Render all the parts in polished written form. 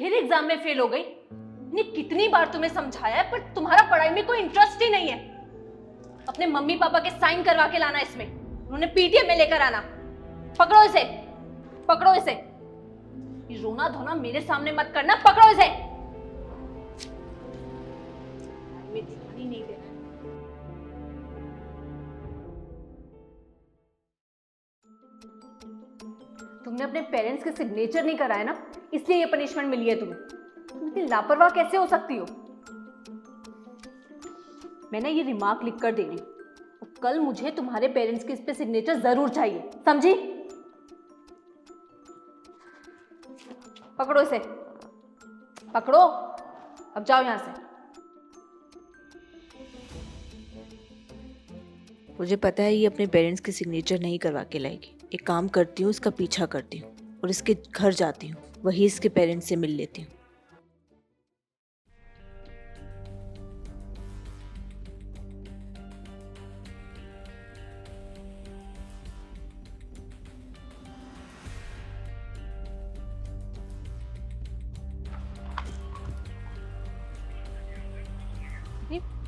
फिर एग्जाम में फेल हो गई। ने कितनी बार तुम्हें समझाया है, पर तुम्हारा पढ़ाई में कोई इंटरेस्ट ही नहीं है। अपने मम्मी पापा के साइन करवा के लाना इसमें, उन्होंने पीटीएम में लेकर आना। पकड़ो इसे, पकड़ो इसे। ये रोना धोना मेरे सामने मत करना, पकड़ो इसे। मैं ध्यान ही नहीं दे रहा। तुमने अपने पेरेंट्स के सिग्नेचर नहीं कराए ना, इसलिए ये पनिशमेंट मिली है तुम्हें। तुम इतनी लापरवाह कैसे हो सकती हो? मैं ना ये रिमार्क लिख कर दे रही हूँ, और कल मुझे तुम्हारे पेरेंट्स के इस पे सिग्नेचर जरूर चाहिए, समझी? पकड़ो इसे, पकड़ो। अब जाओ यहां से। मुझे पता है ये अपने पेरेंट्स के सिग्नेचर नहीं करवा के लाएगी। एक काम करती हूँ, इसका पीछा करती हूँ और इसके घर जाती हूँ, वही इसके पेरेंट्स से मिल लेती हूँ।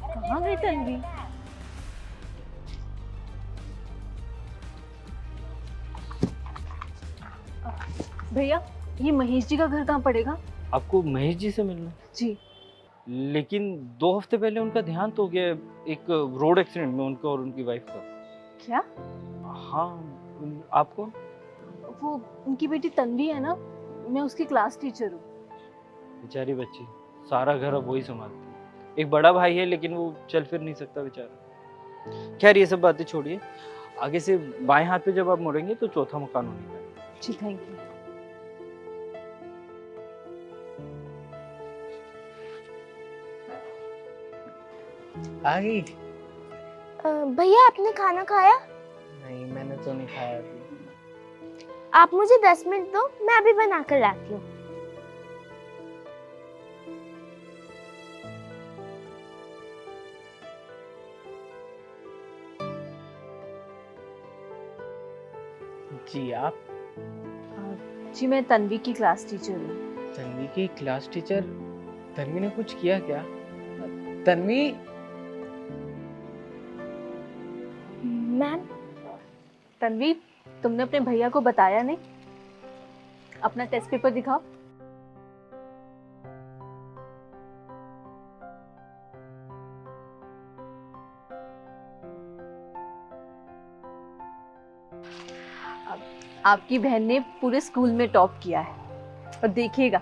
कहाँ गई तन्वी? भैया, ये महेश जी का घर कहाँ पड़ेगा? आपको महेश जी से मिलना? जी। लेकिन 2 हफ्ते पहले उनका देहांत हो गया एक रोड एक्सीडेंट में, उनका और उनकी वाइफ का। क्या? हाँ, आपको? वो उनकी बेटी तन्वी है ना, मैं उसकी क्लास टीचर हूँ। बेचारी बच्ची, सारा घर अब वही संभालती है। एक बड़ा भाई है लेकिन वो चल फिर नहीं सकता बेचारा। खैर ये सब बातें छोड़िए, आगे से बाएं हाथ पे जब आप मुड़ेंगे तो चौथा मकान होने का है। जी, थैंक यू। आ गई? भैया आपने खाना खाया? नहीं, मैंने तो नहीं खाया अभी। आप मुझे 10 मिनट दो, मैं अभी बना कर लाती हूँ। जी आप? जी मैं तन्वी की क्लास टीचर हूँ। तन्वी की क्लास टीचर? तन्वी ने कुछ किया क्या? तन्वी? मैम? तन्वी, तुमने अपने भैया को बताया नहीं? अपना टेस्ट पेपर दिखाओ। आपकी बहन ने पूरे स्कूल में टॉप किया है, और देखिएगा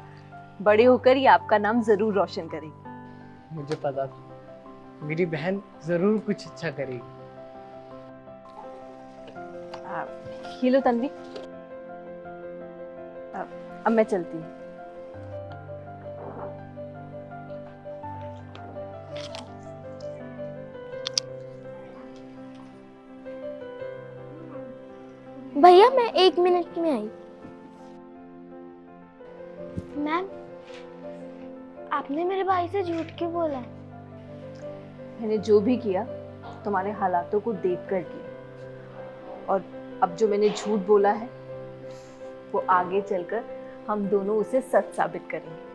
बड़े होकर ये आपका नाम जरूर रोशन करेगी। मुझे पता था मेरी बहन जरूर कुछ अच्छा करेगी। ये लो तन्वी, अब मैं चलती हूँ। भैया मैं 1 मिनट में आई। मैम, आपने मेरे भाई से झूठ क्यों बोला? मैंने जो भी किया तुम्हारे हालातों को देखकर किया, और अब जो मैंने झूठ बोला है वो आगे चलकर हम दोनों उसे सच साबित करेंगे।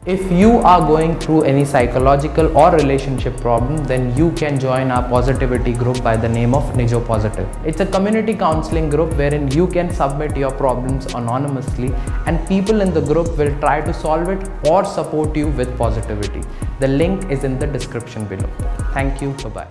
If you are going through any psychological or relationship problem, then you can join our positivity group by the name of Nijo Positive. It's a community counseling group wherein you can submit your problems anonymously and people in the group will try to solve it or support you with positivity. The link is in the description below. Thank you. Bye-bye.